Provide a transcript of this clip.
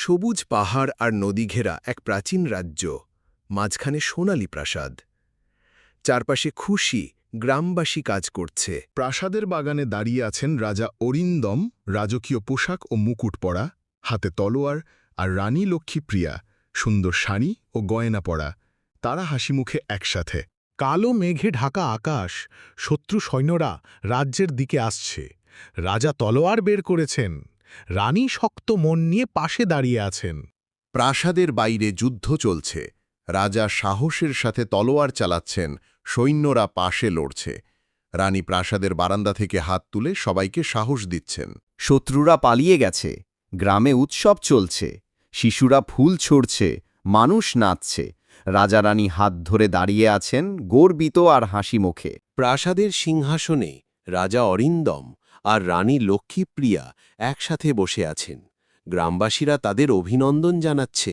সবুজ পাহাড় আর নদী ঘেরা এক প্রাচীন রাজ্য, মাঝখানে সোনালী প্রাসাদ। চারপাশে খুশি গ্রামবাসী কাজ করছে। প্রাসাদের বাগানে দাঁড়িয়ে আছেন রাজা অরিন্দম, রাজকীয় পোশাক ও মুকুট পরা, হাতে তলোয়ার, আর রানী লক্ষ্মীপ্রিয়া, সুন্দর শাড়ি ও গয়না পরা। তারা হাসিমুখে একসাথে। কালো মেঘে ঢাকা আকাশ, শত্রু সৈন্যরা রাজ্যের দিকে আসছে। রাজা তলোয়ার বের করেছেন, রানী শক্ত মন নিয়ে পাশে দাঁড়িয়ে আছেন। প্রাসাদের বাইরে যুদ্ধ চলছে। রাজা সাহসের সাথে তলোয়ার চালাচ্ছেন, সৈন্যরা পাশে লড়ছে। রানী প্রাসাদের বারান্দা থেকে হাত তুলে সবাইকে সাহস দিচ্ছেন। শত্রুরা পালিয়ে গেছে, গ্রামে উৎসব চলছে, শিশুরা ফুল ছড়ছে, মানুষ নাচছে। রাজা রানী হাত ধরে দাঁড়িয়ে আছেন, গর্বিত আর হাসি মুখে। প্রাসাদের সিংহাসনে রাজা অরিন্দম আর রানী লক্ষ্মীপ্রিয়া একসাথে বসে আছেন। গ্রামবাসীরা তাদের অভিনন্দন জানাচ্ছে।